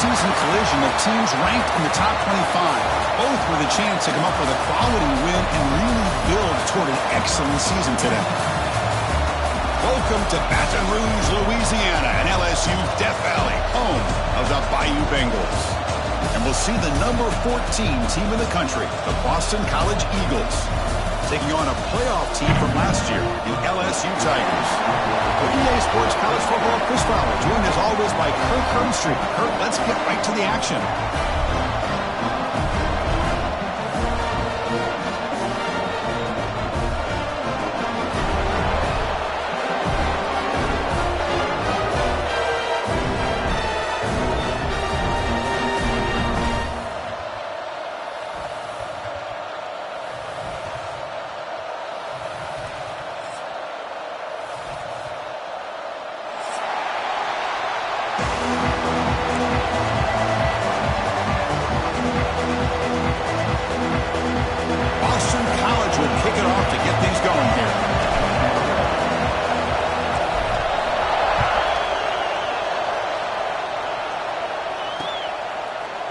preseason collision of teams ranked in the top 25. Both with a chance to come up with a quality win and really build toward an excellent season today. Welcome to Baton Rouge, Louisiana, and LSU's Death Valley, home of the Bayou Bengals. And we'll see the number 14 team in the country, the Boston College Eagles, taking on a playoff team from last year, the LSU Tigers. For EA Sports College Football, Chris Fowler, joined as always by Kirk Herbstreit. Kirk, let's get right to the action.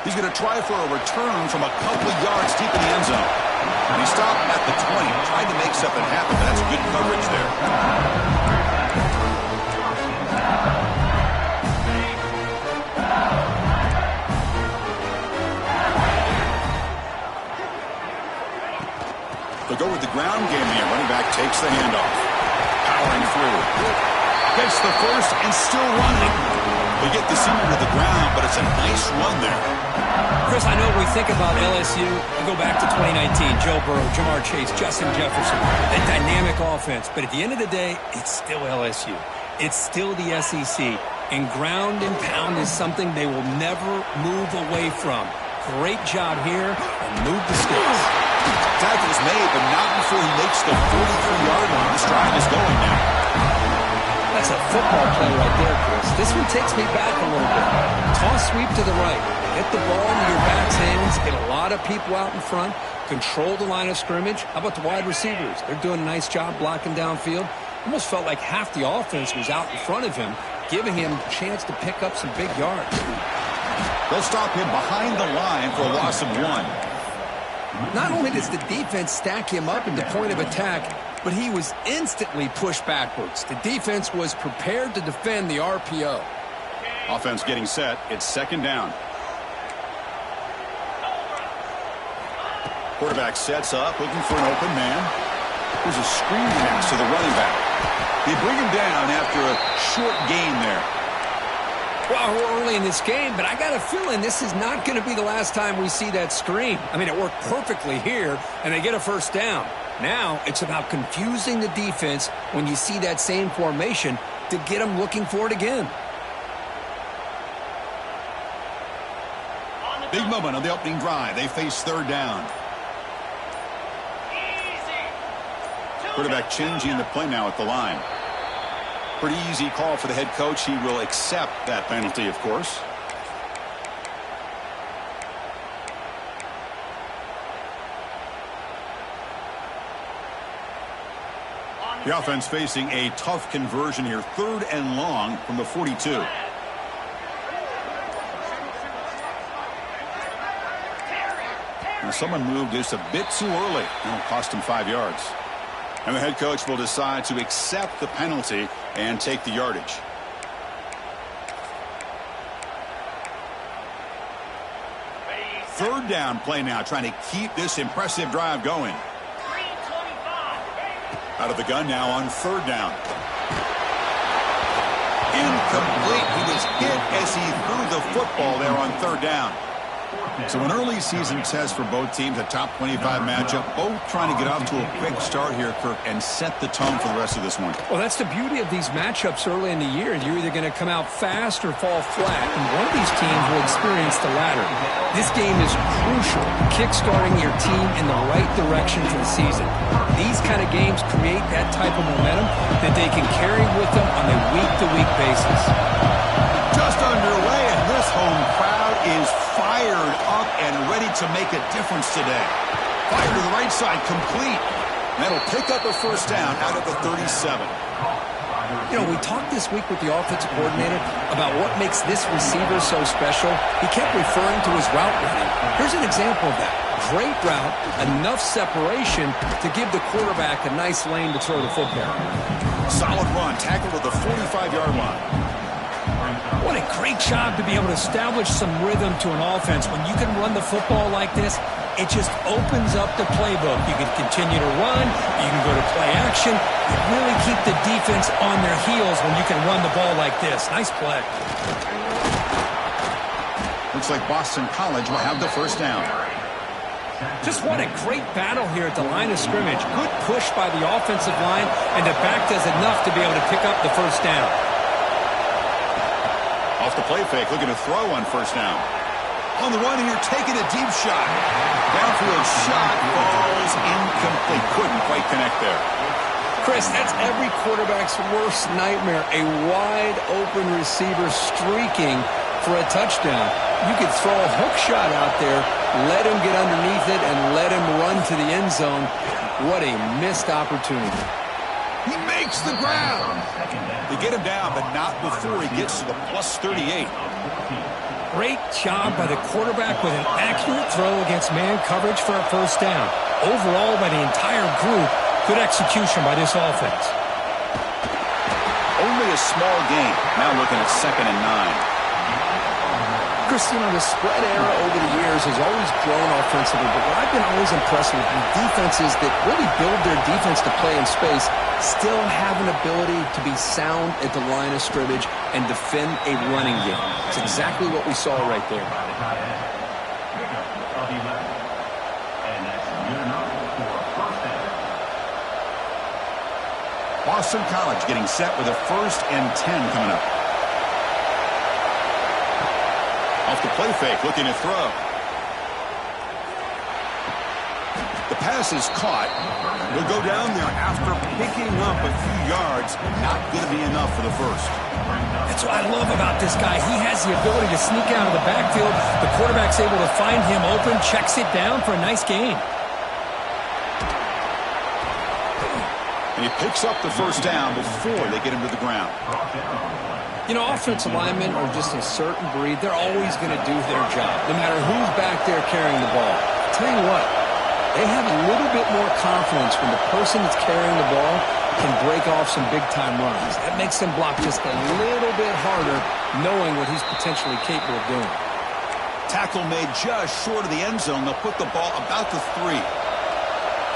He's going to try for a return from a couple of yards deep in the end zone. And he stopped at the 20, trying to make something happen, but that's good coverage there. They'll go with the ground game here. Running back takes the handoff. Powering through. Gets the first and still running. They get the senior to the ground, but it's a nice run there. Chris, I know we think about LSU. We go back to 2019. Joe Burrow, Jamar Chase, Justin Jefferson. That dynamic offense. But at the end of the day, it's still LSU. It's still the SEC. And ground and pound is something they will never move away from. Great job here and move the sticks. Tackle is made, but not before he makes the 43-yard line. This drive is going now. That's a football play right there, Chris. This one takes me back a little bit. Toss sweep to the right. Hit the ball into your back's hands. Get a lot of people out in front. Control the line of scrimmage. How about the wide receivers? They're doing a nice job blocking downfield. Almost felt like half the offense was out in front of him, giving him a chance to pick up some big yards. They'll stop him behind the line for a loss of 1. Not only does the defense stack him up at the point of attack, but he was instantly pushed backwards. The defense was prepared to defend the RPO. Offense getting set. It's second down. Quarterback sets up, looking for an open man. There's a screen pass to the running back. They bring him down after a short gain there. Well, we're early in this game, but I got a feeling this is not going to be the last time we see that screen. I mean, it worked perfectly here, and they get a first down. Now it's about confusing the defense when you see that same formation to get them looking for it again. Big moment on the opening drive. They face third down. Quarterback changing the play now at the line. Pretty easy call for the head coach. He will accept that penalty, of course. The offense facing a tough conversion here. 3rd and long from the 42. Now someone moved just a bit too early. It'll cost him 5 yards. And the head coach will decide to accept the penalty and take the yardage. Third down play now, trying to keep this impressive drive going. Out of the gun now on third down. Incomplete. He was hit as he threw the football there on third down. So an early season test for both teams, a top 25 matchup. Both trying to get off to a quick start here, Kirk, and set the tone for the rest of this one. Well, that's the beauty of these matchups early in the year. You're either going to come out fast or fall flat, and one of these teams will experience the latter. This game is crucial, kickstarting your team in the right direction for the season. These kind of games create that type of momentum that they can carry with them on a week-to-week basis. Just underway, and this home crowd is fired up and ready to make a difference today. Fire to the right side, complete. That'll pick up a first down out of the 37. You know, we talked this week with the offensive coordinator about what makes this receiver so special. He kept referring to his route running. Here's an example of that. Great route, enough separation to give the quarterback a nice lane to throw the football. Solid run, tackled at the 45-yard line. What a great job to be able to establish some rhythm to an offense. When you can run the football like this, it just opens up the playbook. You can continue to run. You can go to play action. You really keep the defense on their heels when you can run the ball like this. Nice play. Looks like Boston College will have the first down. Just what a great battle here at the line of scrimmage. Good push by the offensive line, and the back does enough to be able to pick up the first down. Off the play fake, looking to throw on first down. On the run, and you're taking a deep shot. Downfield shot falls incomplete. Couldn't quite connect there. Chris, that's every quarterback's worst nightmare. A wide-open receiver streaking for a touchdown. You could throw a hook shot out there, let him get underneath it, and let him run to the end zone. What a missed opportunity. He makes the ground. They get him down, but not before he gets to the plus 38. Great job by the quarterback with an accurate throw against man coverage for a first down. Overall, by the entire group, good execution by this offense. Only a small gain. Now looking at 2nd and 9. Christian, the spread era over the years has always grown offensively, but what I've been always impressed with defenses that really build their defense to play in space still have an ability to be sound at the line of scrimmage and defend a running game. It's exactly what we saw right there. Boston College getting set with a 1st and 10 coming up. Off the play fake, looking to throw. The pass is caught. Will go down there after picking up a few yards. Not going to be enough for the first. That's what I love about this guy. He has the ability to sneak out of the backfield. The quarterback's able to find him open, checks it down for a nice gain. And he picks up the first down before they get him to the ground. You know, offensive linemen are just a certain breed. They're always going to do their job, no matter who's back there carrying the ball. I'll tell you what, they have a little bit more confidence when the person that's carrying the ball can break off some big-time runs. That makes them block just a little bit harder, knowing what he's potentially capable of doing. Tackle made just short of the end zone. They'll put the ball about the 3.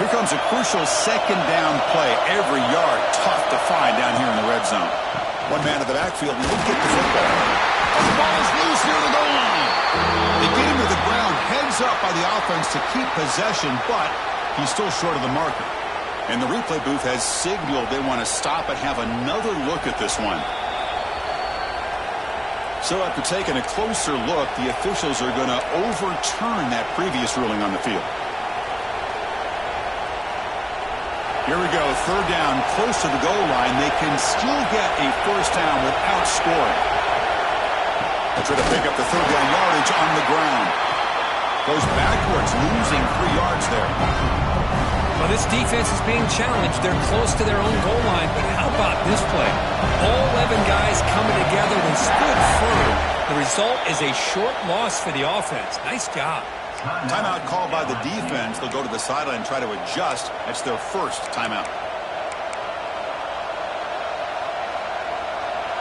Here comes a crucial 2nd down play. Every yard tough to find down here in the red zone. One man at the backfield and he'll get the football. And the ball is loose near the goal line. They get him to the ground, heads up by the offense to keep possession, but he's still short of the marker. And the replay booth has signaled they want to stop and have another look at this one. So after taking a closer look, the officials are going to overturn that previous ruling on the field. Here we go, 3rd down, close to the goal line. They can still get a first down without scoring. They try to pick up the 3rd down yardage on the ground. Goes backwards, losing 3 yards there. Well, this defense is being challenged. They're close to their own goal line, but how about this play? All 11 guys coming together and stood firm. The result is a short loss for the offense. Nice job. Timeout called by the defense. They'll go to the sideline and try to adjust. That's their first timeout.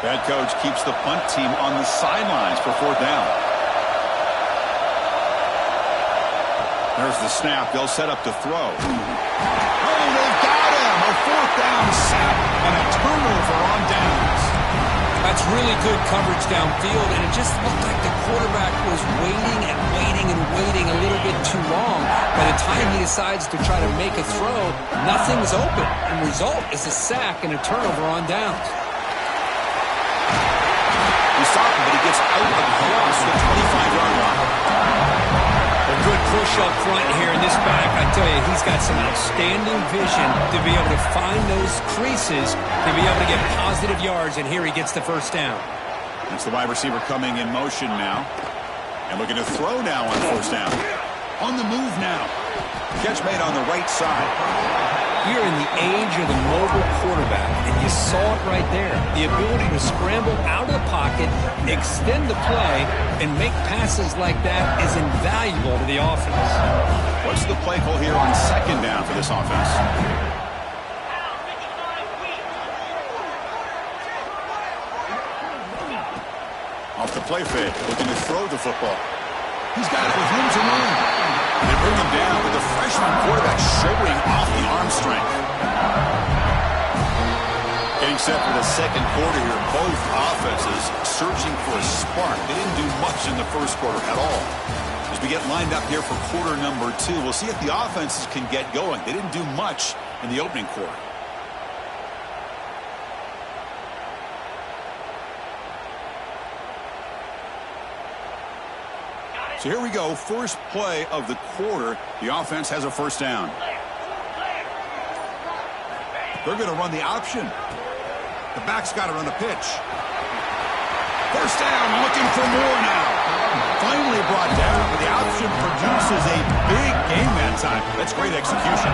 Head coach keeps the punt team on the sidelines for 4th down. There's the snap. They'll set up to throw. Oh, they've got him. A 4th down sack and a turnover on downs. That's really good coverage downfield, and it just looked like the quarterback was waiting and waiting and waiting a little bit too long. By the time he decides to try to make a throw, nothing's open. And the result is a sack and a turnover on downs. He stopped him, but he gets out of the loss to the 25-yard line. A good push up front here in this back. I tell you, he's got some outstanding vision to be able to find those creases, to be able to get positive yards, and here he gets the first down. That's the wide receiver coming in motion now. And looking to throw now on 1st down. On the move now. Catch made on the right side. We're in the age of the mobile quarterback, and you saw it right there. The ability to scramble out of the pocket, extend the play, and make passes like that is invaluable to the offense. What's the play call here on second down for this offense? Off the play fake, looking to throw the football. He's got it with room to run. They bring him down with the freshman quarterback showing off the arm strength. Getting set for the second quarter here. Both offenses searching for a spark. They didn't do much in the first quarter at all. As we get lined up here for quarter number 2, we'll see if the offenses can get going. They didn't do much in the opening quarter. So here we go, first play of the quarter. The offense has a first down. They're going to run the option. The back's got to run the pitch. First down, looking for more now. Finally brought down, but the option produces a big game that time. That's great execution.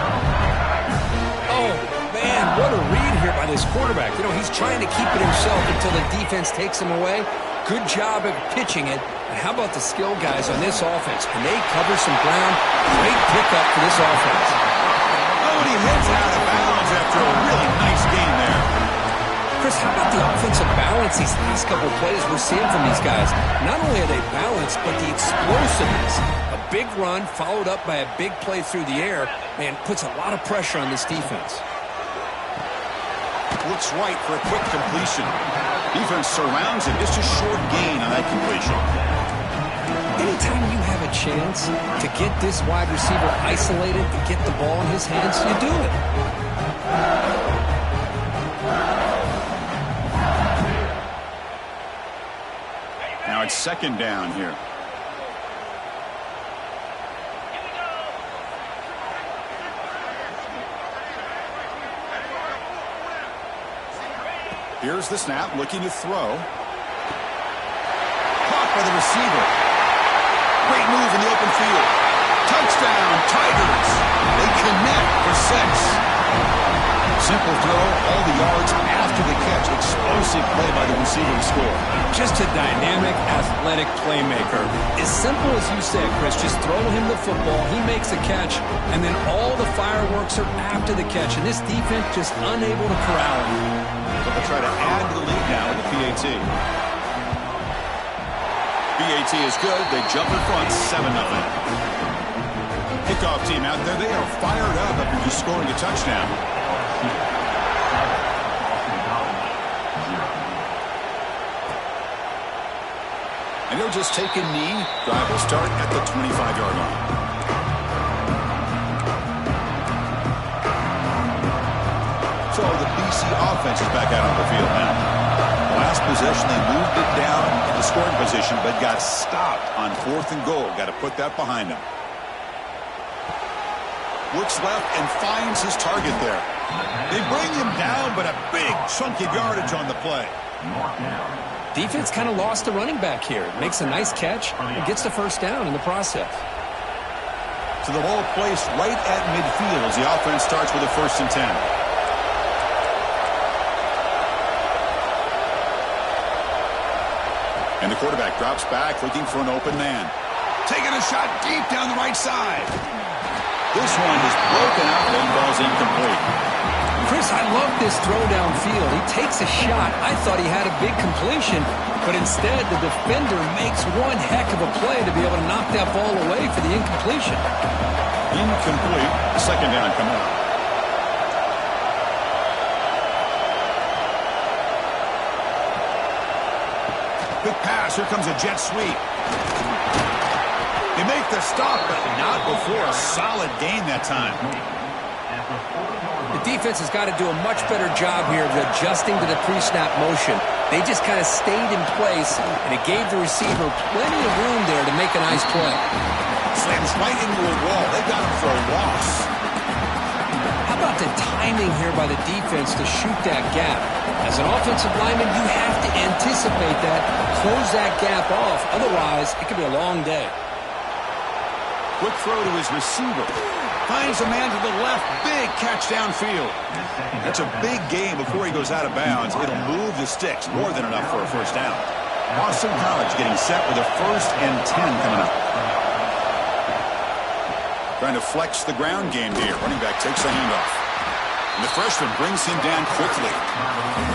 Oh, man, what a read here by this quarterback. You know, he's trying to keep it himself until the defense takes him away. Good job of pitching it. And how about the skill guys on this offense? Can they cover some ground? Great pickup for this offense. Oh, and he heads out of bounds after a really nice game there. Chris, how about the offensive balance these last couple of plays we're seeing from these guys? Not only are they balanced, but the explosiveness. A big run followed up by a big play through the air, man, puts a lot of pressure on this defense. Looks right for a quick completion. Defense surrounds him. Just a short gain on that completion. Anytime you have a chance to get this wide receiver isolated and get the ball in his hands, you do it. Now it's second down here. Here's the snap, looking to throw. Caught by the receiver. Great move in the open field. Touchdown, Tigers. They connect for 6. Simple throw, all the yards after the catch. Explosive play by the receiver to score. Just a dynamic, athletic playmaker. As simple as you said, Chris, just throw him the football, he makes a catch, and then all the fireworks are after the catch. And this defense just unable to corral him. So they'll try to add to the lead now with the PAT. PAT is good. They jump in front, 7-0. Kickoff team out there. They are fired up after just scoring a touchdown. And they'll just take a knee. Drive will start at the 25-yard line. So the BC offense is back out on the field now. Last possession, they moved it down in the scoring position, but got stopped on 4th and goal. Got to put that behind them. Looks left and finds his target there. They bring him down, but a big chunk of yardage on the play. Defense kind of lost the running back here. Makes a nice catch and gets the first down in the process. So the ball placed right at midfield as the offense starts with a 1st and 10. And the quarterback drops back, looking for an open man. Taking a shot deep down the right side. This one is broken out and ball's incomplete. Chris, I love this throw downfield. He takes a shot. I thought he had a big completion, but instead the defender makes one heck of a play to be able to knock that ball away for the incompletion. Incomplete. Second down coming up. Quick pass. Here comes a jet sweep. They make the stop, but not before a solid gain that time. The defense has got to do a much better job here of adjusting to the pre-snap motion. They just kind of stayed in place, and it gave the receiver plenty of room there to make a nice play. Slams right into a wall. They got him for a loss. How about the timing here by the defense to shoot that gap? As an offensive lineman, you have to anticipate that, close that gap off. Otherwise, it could be a long day. Quick throw to his receiver. Finds a man to the left. Big catch downfield. That's a big gain before he goes out of bounds. It'll move the sticks. More than enough for a first down. Boston College getting set with a 1st and 10 coming up. Trying to flex the ground game here. Running back takes the handoff. And the freshman brings him down quickly.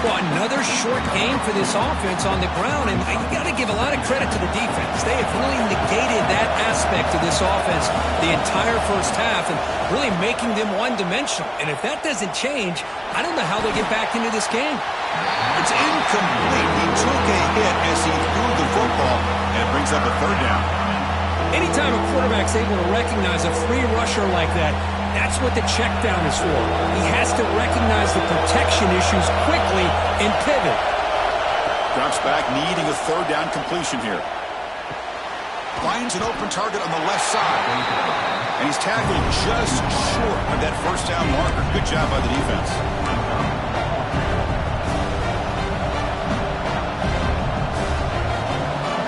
Well, another short game for this offense on the ground, and you got to give a lot of credit to the defense. They have really negated that aspect of this offense the entire first half and really making them one-dimensional. And if that doesn't change, I don't know how they'll get back into this game. It's incomplete. He took a hit as he threw the football, and it brings up a 3rd down. Anytime a quarterback's able to recognize a free rusher like that, that's what the check down is for. He has to recognize the protection issues quickly and pivot. Drops back, needing a 3rd down completion here. Finds an open target on the left side. And he's tackled just short of that first down marker. Good job by the defense.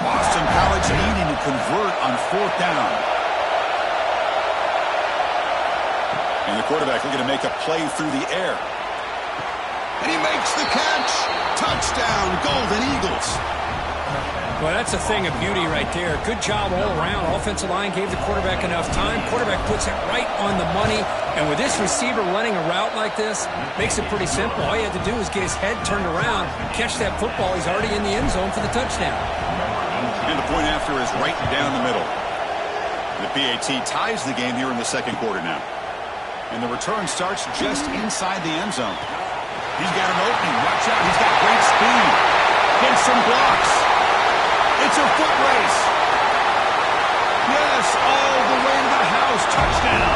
Boston College needing to convert on 4th down. And the quarterback looking to make a play through the air. And he makes the catch. Touchdown, Golden Eagles. Well, that's a thing of beauty right there. Good job all around. Offensive line gave the quarterback enough time. Quarterback puts it right on the money. And with this receiver running a route like this, makes it pretty simple. All you have to do is get his head turned around, catch that football. He's already in the end zone for the touchdown. And the point after is right down the middle. The PAT ties the game here in the 2nd quarter now. And the return starts just inside the end zone. He's got an opening. Watch out. He's got great speed. Gets some blocks. It's a foot race. Yes, all the way to the house. Touchdown.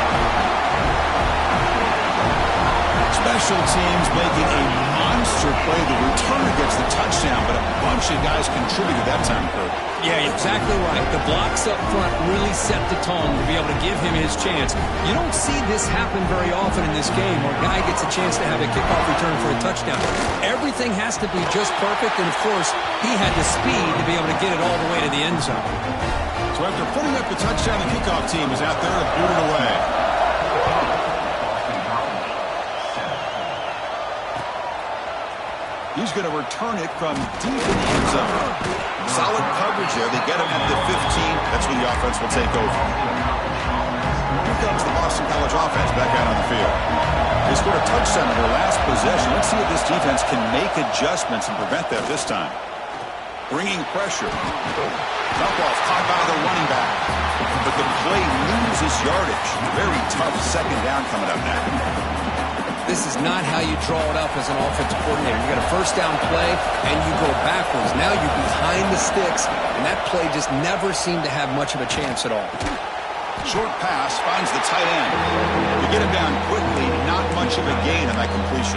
Special teams making a monster play. The returner gets the touchdown, but a bunch of guys contributed that time, Kurt. Yeah, exactly right. The blocks up front really set the tone to be able to give him his chance. You don't see this happen very often in this game where a guy gets a chance to have a kickoff return for a touchdown. Everything has to be just perfect, and of course, he had the speed to be able to get it all the way to the end zone. So after putting up the touchdown, the kickoff team is out there to boot it away. He's going to return it from deep in the end zone. Solid coverage there. They get him at the 15. That's when the offense will take over. Here comes the Boston College offense back out on the field. They scored a touchdown in their last possession. Let's see if this defense can make adjustments and prevent that this time. Bringing pressure. Dump off caught by the running back. But the play loses yardage. Very tough 2nd down coming up now. This is not how you draw it up as an offensive coordinator. You got a 1st down play, and you go backwards. Now you're behind the sticks, and that play just never seemed to have much of a chance at all. Short pass finds the tight end. To get him down quickly, not much of a gain on that completion.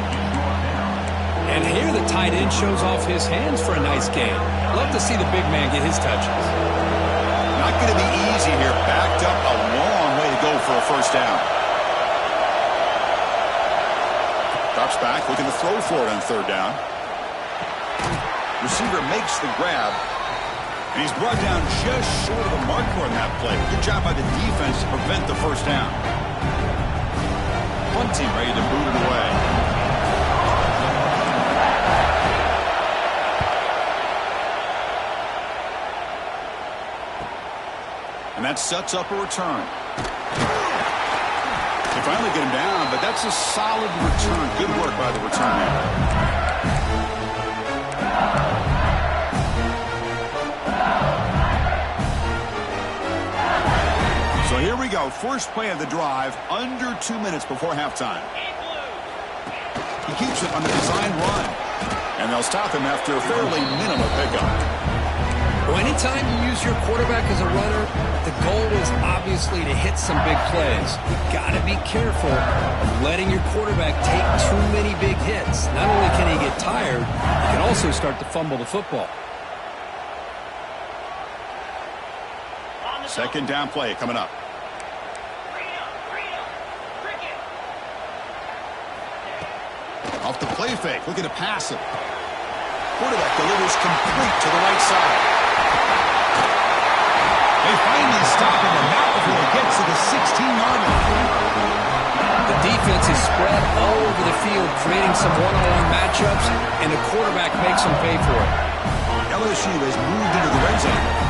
And here the tight end shows off his hands for a nice gain. Love to see the big man get his touches. Not going to be easy here. Backed up a long way to go for a 1st down. Drops back, looking to throw for it on 3rd down. Receiver makes the grab. And he's brought down just short of the marker on that play. Good job by the defense to prevent the 1st down. Punt team ready to boot it away. And that sets up a return. They finally get him down, but that's a solid return. Good work by the return man. So here we go. First play of the drive, under 2 minutes before halftime. He keeps it on the design run. And they'll stop him after a fairly minimal pickup. Well, anytime you use your quarterback as a runner, the goal is obviously to hit some big plays. You've got to be careful of letting your quarterback take too many big hits. Not only can he get tired, he can also start to fumble the football. 2nd down play coming up. Off the play fake, looking to pass it. Quarterback delivers complete to the right side. They finally stop him, and not before he gets to the 16-yard line. The defense is spread all over the field, creating some one-on-one matchups, and the quarterback makes them pay for it. LSU has moved into the red zone.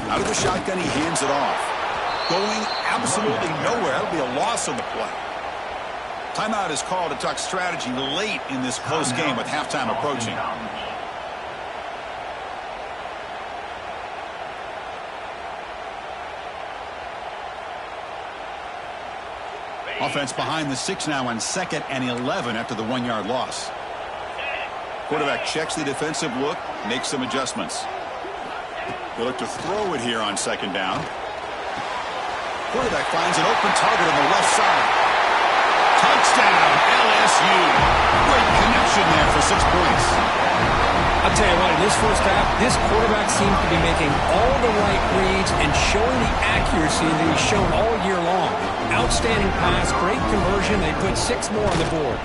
Out of the shotgun, he hands it off. Going absolutely nowhere. That'll be a loss on the play. Timeout is called to talk strategy late in this close game with halftime approaching. Offense behind the 6 now on 2nd and 11 after the 1-yard loss. Quarterback checks the defensive look, makes some adjustments. They look to throw it here on 2nd down. Quarterback finds an open target on the left side. Touchdown, LSU. Great connection there for 6 points. I'll tell you what, in this first half, this quarterback seems to be making all the right reads and showing the accuracy that he's shown all year long. Outstanding pass, great conversion. They put 6 more on the board.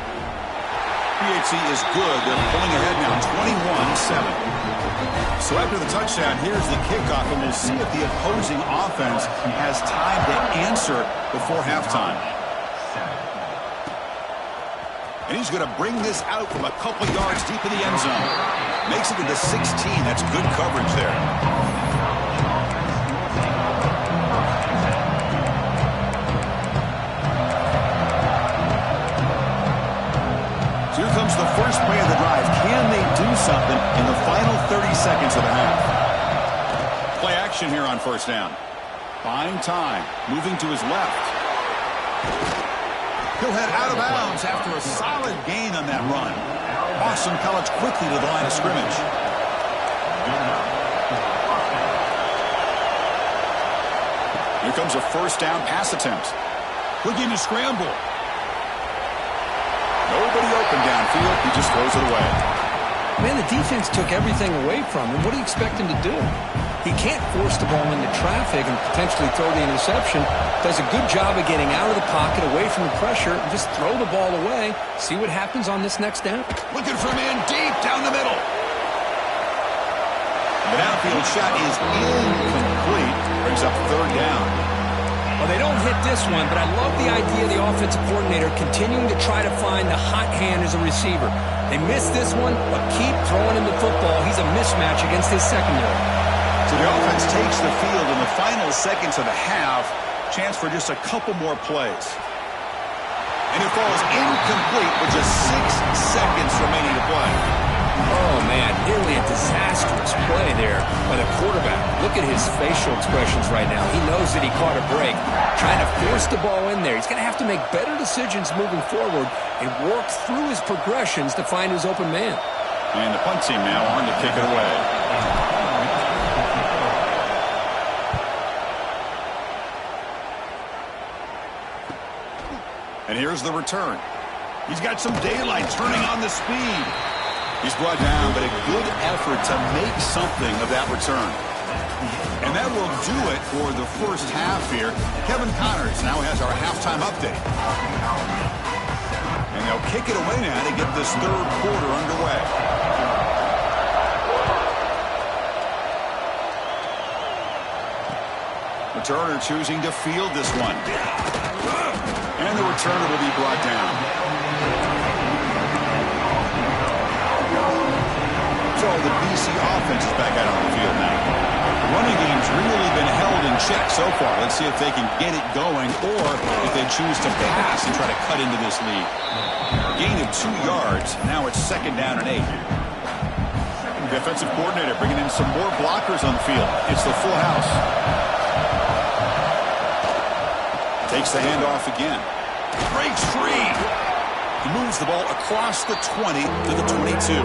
PHC is good. They're pulling ahead now, 21-7. So after the touchdown, here's the kickoff, and we'll see if the opposing offense has time to answer before halftime. And he's going to bring this out from a couple yards deep in the end zone. Makes it to the 16. That's good coverage there. So here comes the first play of the drive. Can they do something in the final 30 seconds of the half? Play action here on 1st down. Buying time. Moving to his left. He'll head out of bounds after a solid gain on that run. Boston College quickly to the line of scrimmage. Here comes a 1st down pass attempt. Looking to scramble. Nobody open downfield. He just throws it away. Man, the defense took everything away from him. What do you expect him to do? He can't force the ball into traffic and potentially throw the interception. Does a good job of getting out of the pocket, away from the pressure, and just throw the ball away. See what happens on this next down. Looking for a man deep down the middle. The downfield shot is incomplete. Brings up 3rd down. Well, they don't hit this one, but I love the idea of the offensive coordinator continuing to try to find the hot hand as a receiver. They missed this one, but keep throwing him the football. He's a mismatch against his secondary. So the offense takes the field in the final seconds of the half. Chance for just a couple more plays. And it falls incomplete with just 6 seconds remaining to play. Oh, man, nearly a disastrous play there by the quarterback. Look at his facial expressions right now. He knows that he caught a break, trying to force the ball in there. He's going to have to make better decisions moving forward and work through his progressions to find his open man. And the punt team now on to kick it away. And here's the return. He's got some daylight turning on the speed. He's brought down, but a good effort to make something of that return. And that will do it for the first half here. Kevin Connors now has our halftime update. And they'll kick it away now to get this 3rd quarter underway. Returner choosing to field this one. And the returner will be brought down. So the BC offense is back out on the field now. The running game's really been held in check so far. Let's see if they can get it going or if they choose to pass and try to cut into this lead. Gain of 2 yards. Now it's 2nd down and 8. The defensive coordinator bringing in some more blockers on the field. It's the full house. Takes the handoff again. Breaks free. He moves the ball across the 20 to the 22.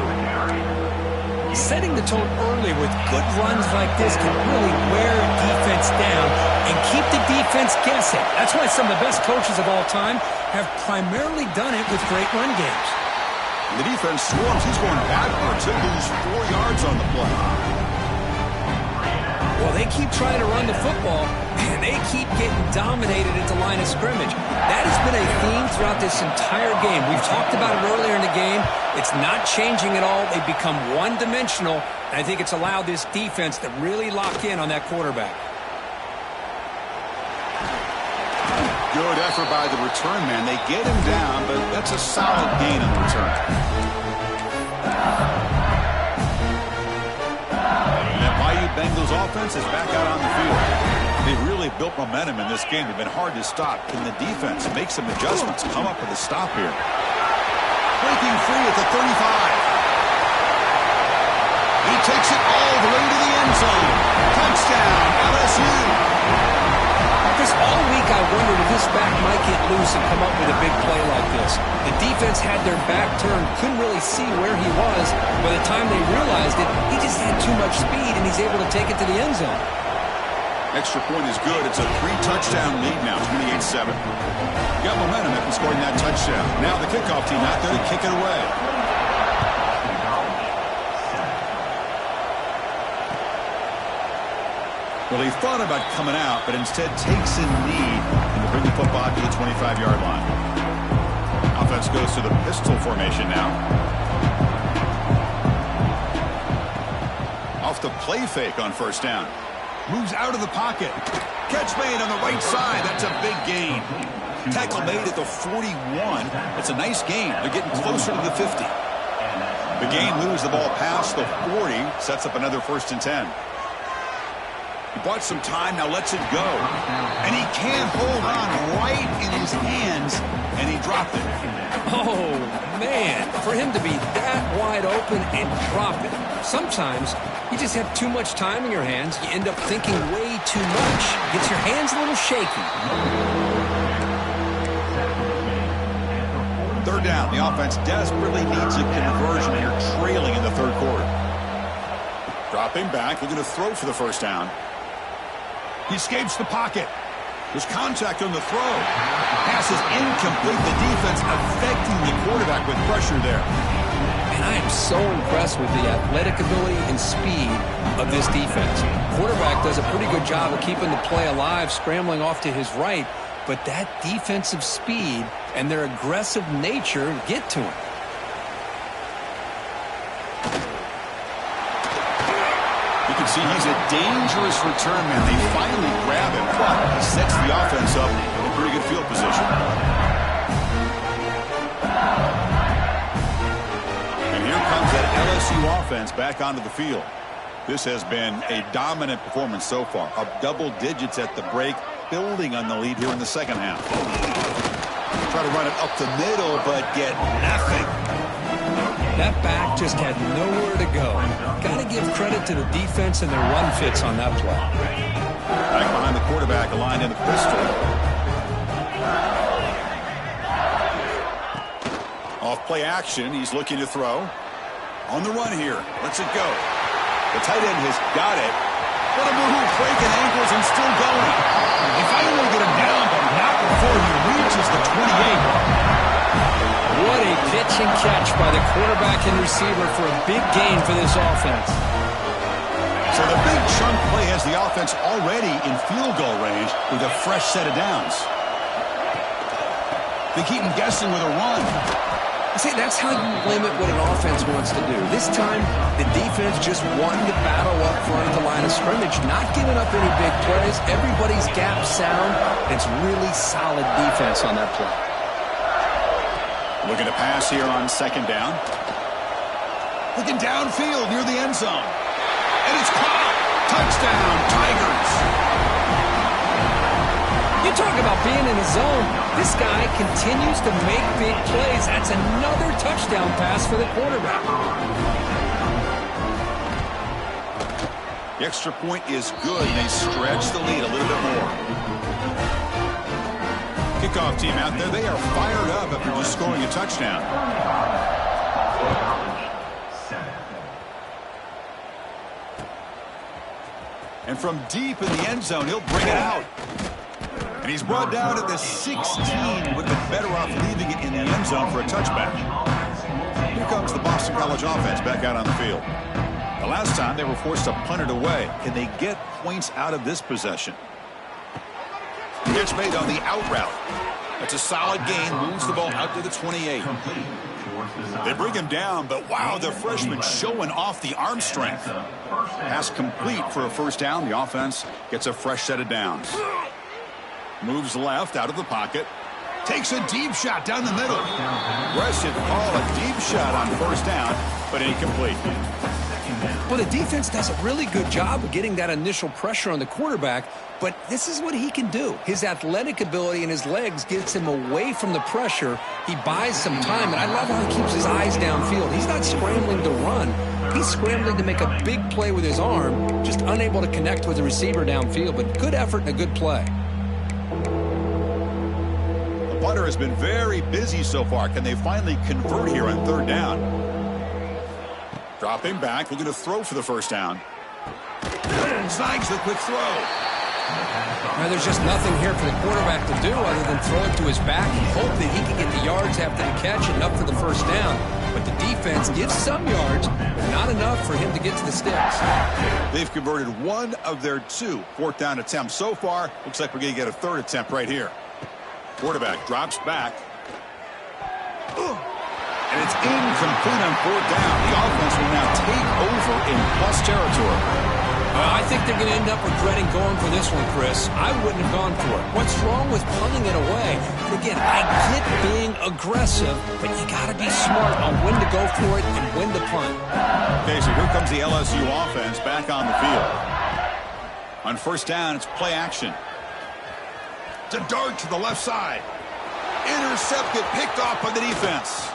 Setting the tone early with good runs like this can really wear a defense down and keep the defense guessing. That's why some of the best coaches of all time have primarily done it with great run games. The defense swarms. He's going backwards. He'll lose 4 yards on the play. Well, they keep trying to run the football, and and they keep getting dominated at the line of scrimmage. That has been a theme throughout this entire game. We've talked about it earlier in the game. It's not changing at all. They've become one-dimensional, and I think it's allowed this defense to really lock in on that quarterback. Good effort by the return man. They get him down, but that's a solid gain on the return. And that Bayou Bengals offense is back out on the field. They really built momentum in this game. They've been hard to stop. Can the defense make some adjustments, come up with a stop here? Breaking free at the 35. He takes it all the way to the end zone. Touchdown, LSU. Because all week I wondered if this back might get loose and come up with a big play like this. The defense had their back turned, couldn't really see where he was. By the time they realized it, he just had too much speed, and he's able to take it to the end zone. Extra point is good. It's a 3-touchdown lead now, 28-7. Got momentum after scoring that touchdown. Now the kickoff team out there to kick it away. Well, he thought about coming out, but instead takes a knee to bring the football to the 25-yard line. Offense goes to the pistol formation now. Off the play fake on first down. Moves out of the pocket. Catch made on the right side. That's a big gain. Tackle made at the 41. It's a nice gain. They're getting closer to the 50. The gain moves the ball past the 40. Sets up another 1st and 10. He bought some time, now lets it go. And he can't hold on right in his hands, and he dropped it. Oh, man, for him to be that wide open and drop it. Sometimes you just have too much time in your hands. You end up thinking way too much. Gets your hands a little shaky. Third down, the offense desperately needs a conversion here, trailing in the third quarter. Dropping back, looking to throw for the first down. He escapes the pocket. There's contact on the throw. Pass is incomplete. The defense affecting the quarterback with pressure there. And I am so impressed with the athletic ability and speed of this defense. Quarterback does a pretty good job of keeping the play alive, scrambling off to his right, but that defensive speed and their aggressive nature get to him. You can see he's a dangerous return man. They finally grab him, but he sets the offense up in a pretty good field position. And here comes that LSU offense back onto the field. This has been a dominant performance so far. Up double digits at the break, building on the lead here in the second half. Try to run it up the middle, but get nothing. That back just had nowhere to go. Got to give credit to the defense and their run fits on that play. Back behind the quarterback, aligned in the pistol. Off play action, he's looking to throw. On the run here, lets it go. The tight end has got it. What a move, breaking ankles and still going. They finally get him down, but not before he reaches the 28. What a pitch and catch by the quarterback and receiver for a big gain for this offense. So the big chunk play has the offense already in field goal range with a fresh set of downs. They keep him guessing with a run. See, that's how you limit what an offense wants to do. This time, the defense just wanting to battle up front at the line of scrimmage, not giving up any big plays. Everybody's gap sound. It's really solid defense on that play. Looking to pass here on second down. Looking downfield near the end zone. And it's caught. Touchdown, Tigers. You talk about being in the zone. This guy continues to make big plays. That's another touchdown pass for the quarterback. The extra point is good. They stretch the lead a little bit more. Kickoff team out there. They are fired up after just scoring a touchdown. And from deep in the end zone, he'll bring it out. And he's brought down at the 16, with the better off leaving it in the end zone for a touchback. Here comes the Boston College offense back out on the field. The last time they were forced to punt it away. Can they get points out of this possession? catch made on the out route. That's a solid gain. Moves the ball out to the 28. They bring him down, but wow, the freshman showing off the arm strength. Pass complete for a first down. The offense gets a fresh set of downs. Moves left out of the pocket. Takes a deep shot down the middle. Aggressive call, a deep shot on first down, but incomplete. Well, the defense does a really good job of getting that initial pressure on the quarterback, but this is what he can do. His athletic ability and his legs gets him away from the pressure. He buys some time, and I love how he keeps his eyes downfield. He's not scrambling to run. He's scrambling to make a big play with his arm, just unable to connect with the receiver downfield, but good effort and a good play. The punter has been very busy so far. Can they finally convert here on third down? Dropping back, looking to throw for the first down. Snags the quick throw. Now, there's just nothing here for the quarterback to do other than throw it to his back and hope that he can get the yards after the catch, enough for the first down. But the defense gives some yards, but not enough for him to get to the sticks. They've converted one of their 2 fourth down attempts so far. Looks like we're going to get a third attempt right here. Quarterback drops back. And it's incomplete on fourth down. The offense will now take over in plus territory. I think they're going to end up regretting going for this one, Chris. I wouldn't have gone for it. What's wrong with punting it away? And again, I get being aggressive, but you got to be smart on when to go for it and when to punt. Okay, so here comes the LSU offense back on the field. On first down, it's play action. To dart to the left side. Intercepted, picked off by the defense.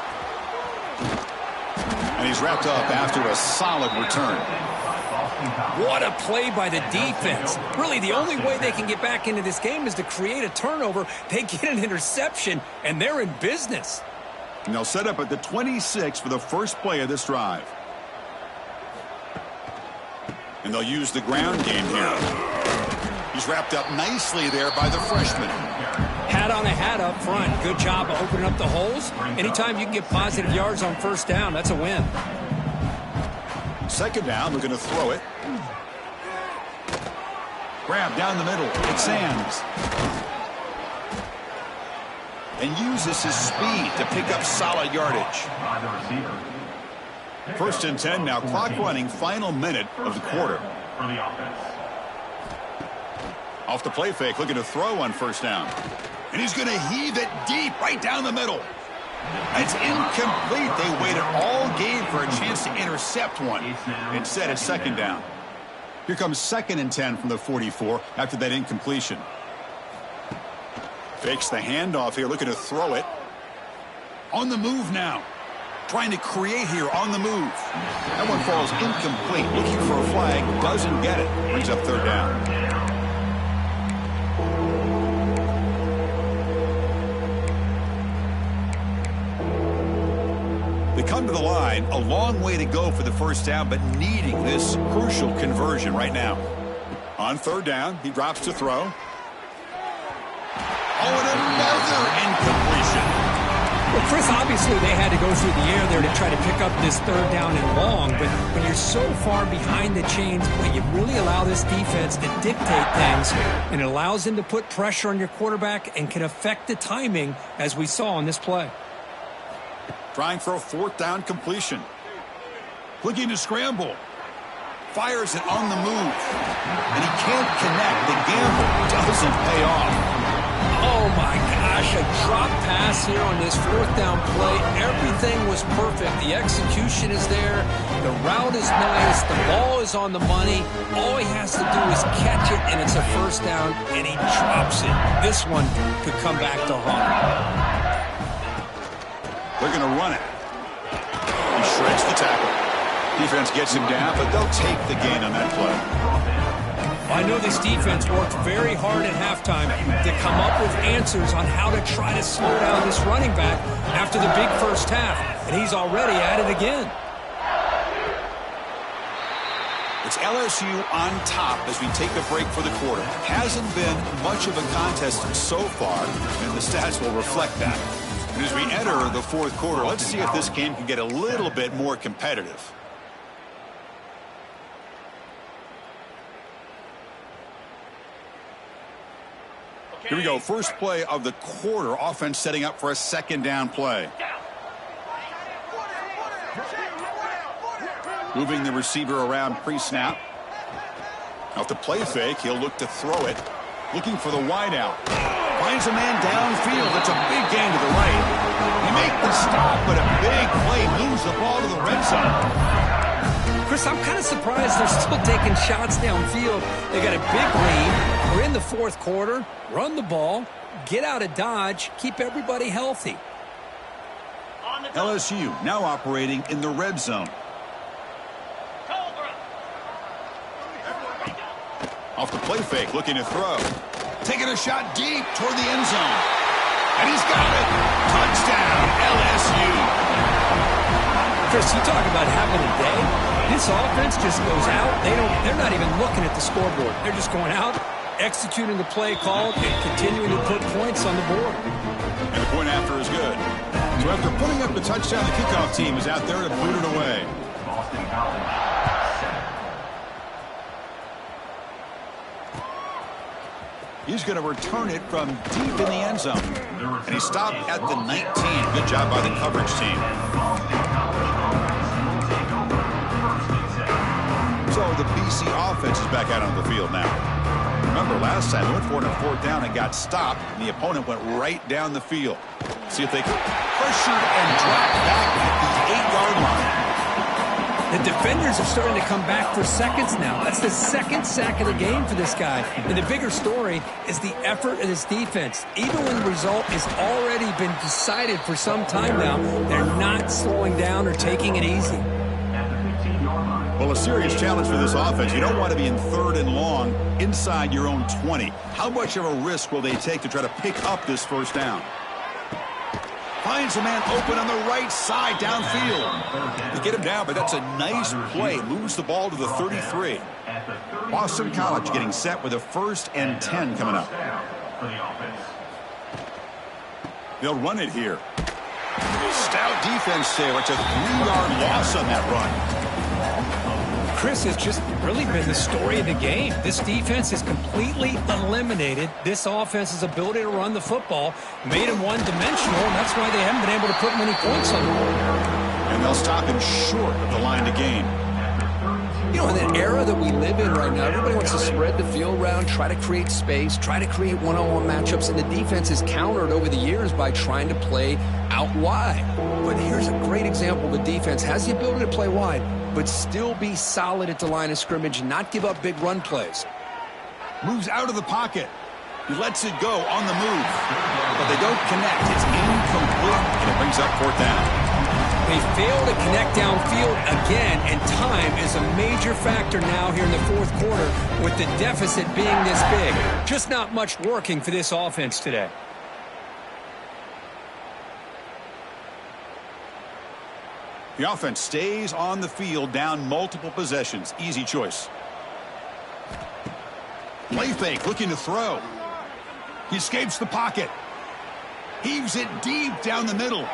And he's wrapped up after a solid return. What a play by the defense. Really, the only way they can get back into this game is to create a turnover. They get an interception, and they're in business. And they'll set up at the 26 for the first play of this drive. And they'll use the ground game here. He's wrapped up nicely there by the freshman. Hat on a hat up front. Good job of opening up the holes. Anytime you can get positive yards on first down, that's a win. Second down, we're going to throw it. Grab down the middle. It's Sands. And uses his speed to pick up solid yardage. First and 10 now. Clock running, final minute of the quarter. Off the play fake, looking to throw on first down. And he's going to heave it deep right down the middle. It's incomplete. They waited all game for a chance to intercept one. Instead, it's second down. Here comes second and 10 from the 44 after that incompletion. Fakes the handoff here, looking to throw it. On the move now. Trying to create here on the move. That one falls incomplete. Looking for a flag. Doesn't get it. Brings up third down. They come to the line, a long way to go for the first down, but needing this crucial conversion right now. On third down, he drops to throw. Oh, and another incompletion. Well, Chris, obviously they had to go through the air there to try to pick up this third down and long, but when you're so far behind the chains, boy, you really allow this defense to dictate things, and it allows them to put pressure on your quarterback and can affect the timing, as we saw on this play. Trying for a fourth down completion. Looking to scramble. Fires it on the move. And he can't connect. The gamble doesn't pay off. Oh, my gosh. A drop pass here on this fourth down play. Everything was perfect. The execution is there. The route is nice. The ball is on the money. All he has to do is catch it, and it's a first down, and he drops it. This one could come back to haunt. They're going to run it. He shreds the tackle. Defense gets him down, but they'll take the gain on that play. I know this defense worked very hard at halftime to come up with answers on how to try to slow down this running back after the big first half, and he's already at it again. It's LSU on top as we take a break for the quarter. Hasn't been much of a contest so far, and the stats will reflect that. And as we enter the fourth quarter, let's see if this game can get a little bit more competitive. Here we go. First play of the quarter. Offense setting up for a second down play. Moving the receiver around pre-snap. Off the play fake, he'll look to throw it. Looking for the wideout. Finds a man downfield. It's a big gain to the right. He makes the stop, but a big play moves the ball to the red zone. Chris, I'm kind of surprised they're still taking shots downfield. They got a big lead. We're in the fourth quarter. Run the ball. Get out of Dodge. Keep everybody healthy. LSU now operating in the red zone. Off the play fake, looking to throw. Taking a shot deep toward the end zone. And he's got it. Touchdown, LSU. Chris, you talk about having a day. This offense just goes out. They're not even looking at the scoreboard. They're just going out, executing the play call, and continuing to put points on the board. And the point after is good. So after putting up the touchdown, the kickoff team is out there to boot it away. He's going to return it from deep in the end zone. And he stopped at the 19. Good job by the coverage team. So the BC offense is back out on the field now. Remember, last time they went for it on fourth down and got stopped, and the opponent went right down the field. See if they can pressure and drop back at the 8-yard line. The defenders are starting to come back for seconds now. That's the second sack of the game for this guy. And the bigger story is the effort of this defense. Even when the result has already been decided for some time now, they're not slowing down or taking it easy. Well, a serious challenge for this offense. You don't want to be in third and long inside your own 20. How much of a risk will they take to try to pick up this first down? Finds a man open on the right side downfield. They get him down, but that's a nice play. Moves the ball to the 33. Boston College getting set with a 1st and 10 coming up. They'll run it here. Stout defense there. It's a 3-yard loss on that run. Chris, has just really been the story of the game. This defense has completely eliminated this offense's ability to run the football, made them one-dimensional, and that's why they haven't been able to put many points on the board. And they'll stop him short of the line to gain. You know, in the era that we live in right now, everybody wants to spread the field around, try to create space, try to create one-on-one matchups, and the defense is countered over the years by trying to play out wide. But here's a great example. The defense has the ability to play wide, but still be solid at the line of scrimmage, not give up big run plays. Moves out of the pocket. He lets it go on the move. But they don't connect. It's incomplete, and it brings up fourth down. They fail to connect downfield again, and time is a major factor now here in the fourth quarter with the deficit being this big. Just not much working for this offense today. The offense stays on the field down multiple possessions. Easy choice. Play fake, looking to throw. He escapes the pocket. Heaves it deep down the middle.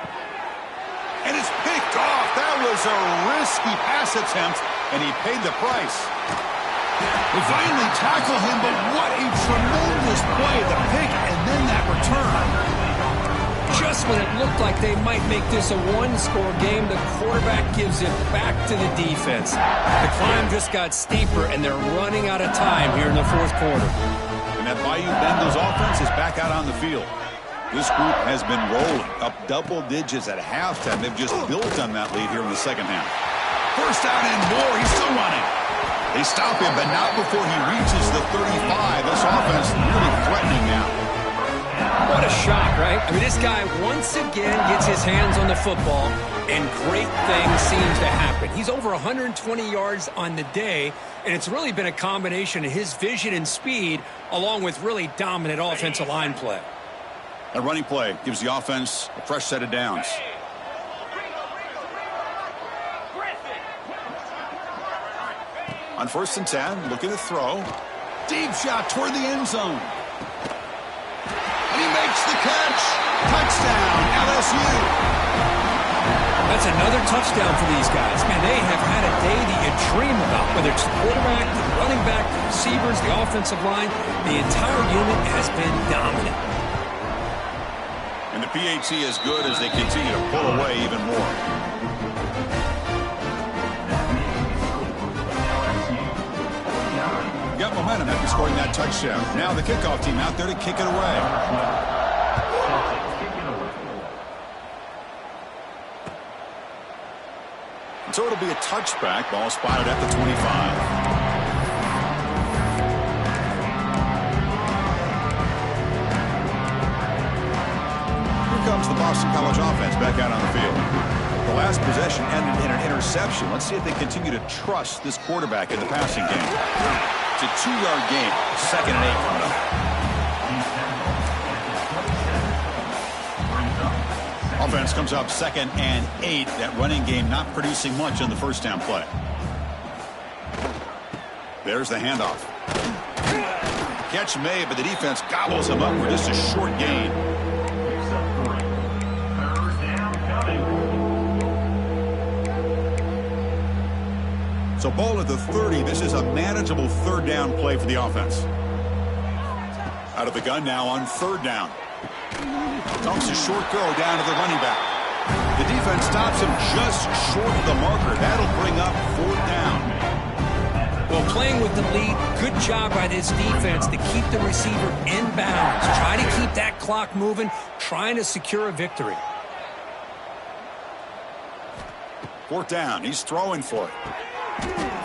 And it's picked off. That was a risky pass attempt, and he paid the price. They finally tackle him, but what a tremendous play. The pick and then that return. Just when it looked like they might make this a one-score game, the quarterback gives it back to the defense. The climb just got steeper, and they're running out of time here in the fourth quarter. And that Bayou Bengals offense is back out on the field. This group has been rolling up double digits at halftime. They've just built on that lead here in the second half. First down and more. He's still running. They stop him, but not before he reaches the 35. This offense really threatening now. What a shot, right? I mean, this guy once again gets his hands on the football, and great things seem to happen. He's over 120 yards on the day, and it's really been a combination of his vision and speed along with really dominant offensive line play. A running play gives the offense a fresh set of downs. On 1st and 10, looking to throw. Deep shot toward the end zone. And he makes the catch. Touchdown, LSU. That's another touchdown for these guys. Man, they have had a day that you dream about, whether it's the quarterback, the running back, the receivers, the offensive line. The entire unit has been dominant. And the PAT is good as they continue to pull away even more. Got momentum after scoring that touchdown. Now the kickoff team out there to kick it away. So it'll be a touchback. Ball spotted at the 25. Here comes the Boston College offense back out on the field. The last possession ended in an interception. Let's see if they continue to trust this quarterback in the passing game. It's a 2-yard gain. 2nd and 8 coming up. Offense comes up 2nd and 8. That running game not producing much on the first down play. There's the handoff. Catch made, but the defense gobbles him up for just a short gain. So ball at the 30. This is a manageable 3rd down play for the offense. Out of the gun now on 3rd down. Dumps a short throw down to the running back. The defense stops him just short of the marker. That'll bring up 4th down. Well, playing with the lead, good job by this defense to keep the receiver in bounds. Try to keep that clock moving, trying to secure a victory. 4th down. He's throwing for it.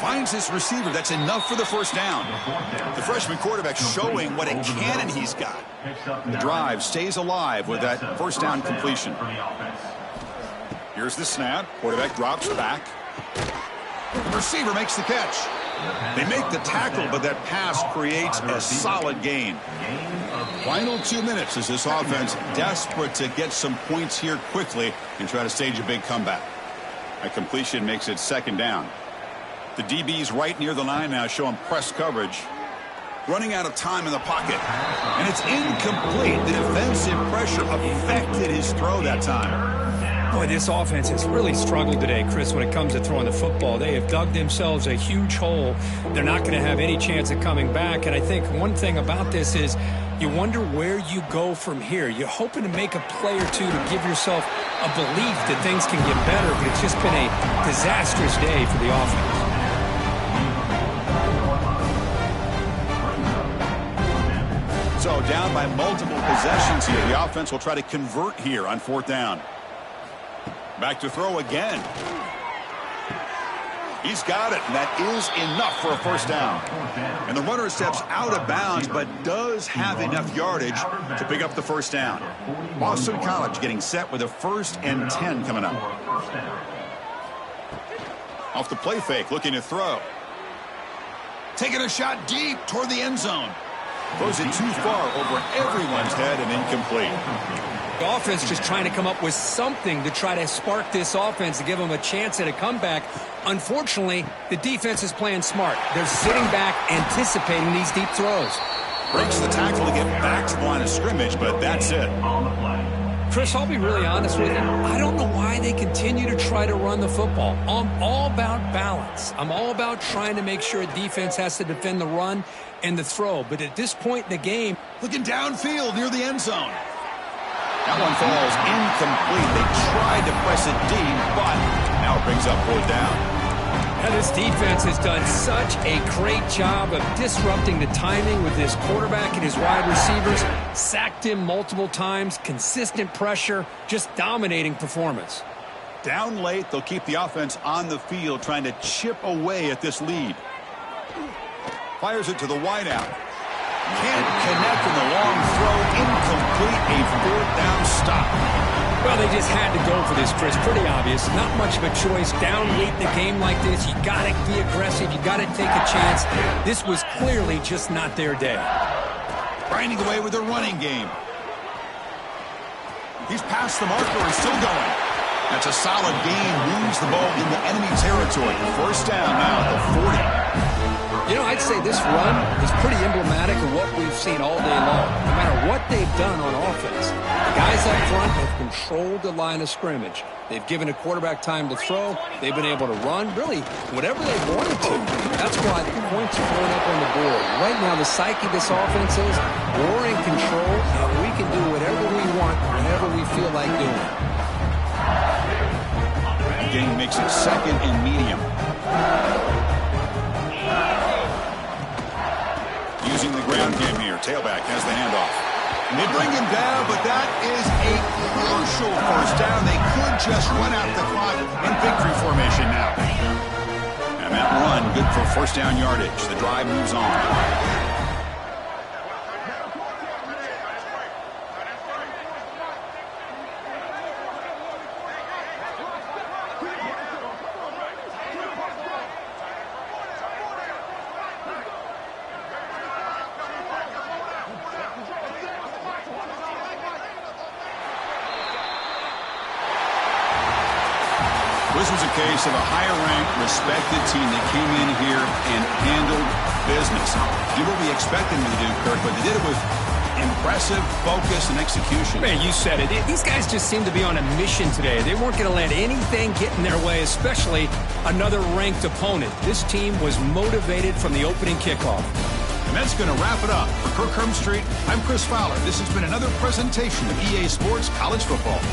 Finds his receiver. That's enough for the 1st down. The freshman quarterback showing what a cannon he's got. The drive stays alive with that 1st down completion. Here's the snap. Quarterback drops back. The receiver makes the catch. They make the tackle, but that pass creates a solid gain. Final 2 minutes as this offense desperate to get some points here quickly and try to stage a big comeback. A completion makes it 2nd down. The DB's right near the line now, showing press coverage. Running out of time in the pocket. And it's incomplete. The defensive pressure affected his throw that time. Boy, this offense has really struggled today, Chris, when it comes to throwing the football. They have dug themselves a huge hole. They're not going to have any chance of coming back. And I think one thing about this is you wonder where you go from here. You're hoping to make a play or two to give yourself a belief that things can get better, but it's just been a disastrous day for the offense. So down by multiple possessions here. The offense will try to convert here on 4th down. Back to throw again. He's got it, and that is enough for a 1st down. And the runner steps out of bounds, but does have enough yardage to pick up the 1st down. Boston College getting set with a 1st and 10 coming up. Off the play fake, looking to throw. Taking a shot deep toward the end zone. Throws it too far over everyone's head and incomplete. The offense just trying to come up with something to try to spark this offense to give them a chance at a comeback. Unfortunately, the defense is playing smart. They're sitting back, anticipating these deep throws. Breaks the tackle to get back to the line of scrimmage, but that's it. Chris, I'll be really honest with you. I don't know why they continue to try to run the football. I'm all about balance. I'm all about trying to make sure defense has to defend the run and the throw. But at this point in the game, looking downfield near the end zone. That one falls incomplete. They tried to press it deep, but now it brings up 4th down. Now this defense has done such a great job of disrupting the timing with this quarterback and his wide receivers. Sacked him multiple times, consistent pressure, just dominating performance. Down late, they'll keep the offense on the field trying to chip away at this lead. Fires it to the wideout. Can't connect in the long throw. Incomplete. A 4th down stop. Well, they just had to go for this, Chris. Pretty obvious. Not much of a choice. Down late in a game like this, you got to be aggressive. You got to take a chance. This was clearly just not their day. Grinding away with their running game. He's past the marker and still going. That's a solid gain. Moves the ball into enemy territory. First down now at the 40. You know, I'd say this run is pretty emblematic of what we've seen all day long. No matter what they've done on offense, the guys up front have controlled the line of scrimmage. They've given a quarterback time to throw. They've been able to run, really, whatever they wanted to. That's why the points are thrown up on the board. Right now, the psyche of this offense is we're in control, and we can do whatever we want, whenever we feel like doing. Game makes it second and medium. Using the ground game here. Tailback has the handoff. And they bring him down, but that is a crucial first down. They could just run out the clock in victory formation now. And that run, good for first down yardage. The drive moves on. This was a case of a higher-ranked, respected team that came in here and handled business. Did what we expected them to do, Kirk, but they did it with impressive focus and execution. Man, you said it. These guys just seem to be on a mission today. They weren't going to let anything get in their way, especially another ranked opponent. This team was motivated from the opening kickoff. And that's going to wrap it up. For Kirk Herbstreit, I'm Chris Fowler. This has been another presentation of EA Sports College Football.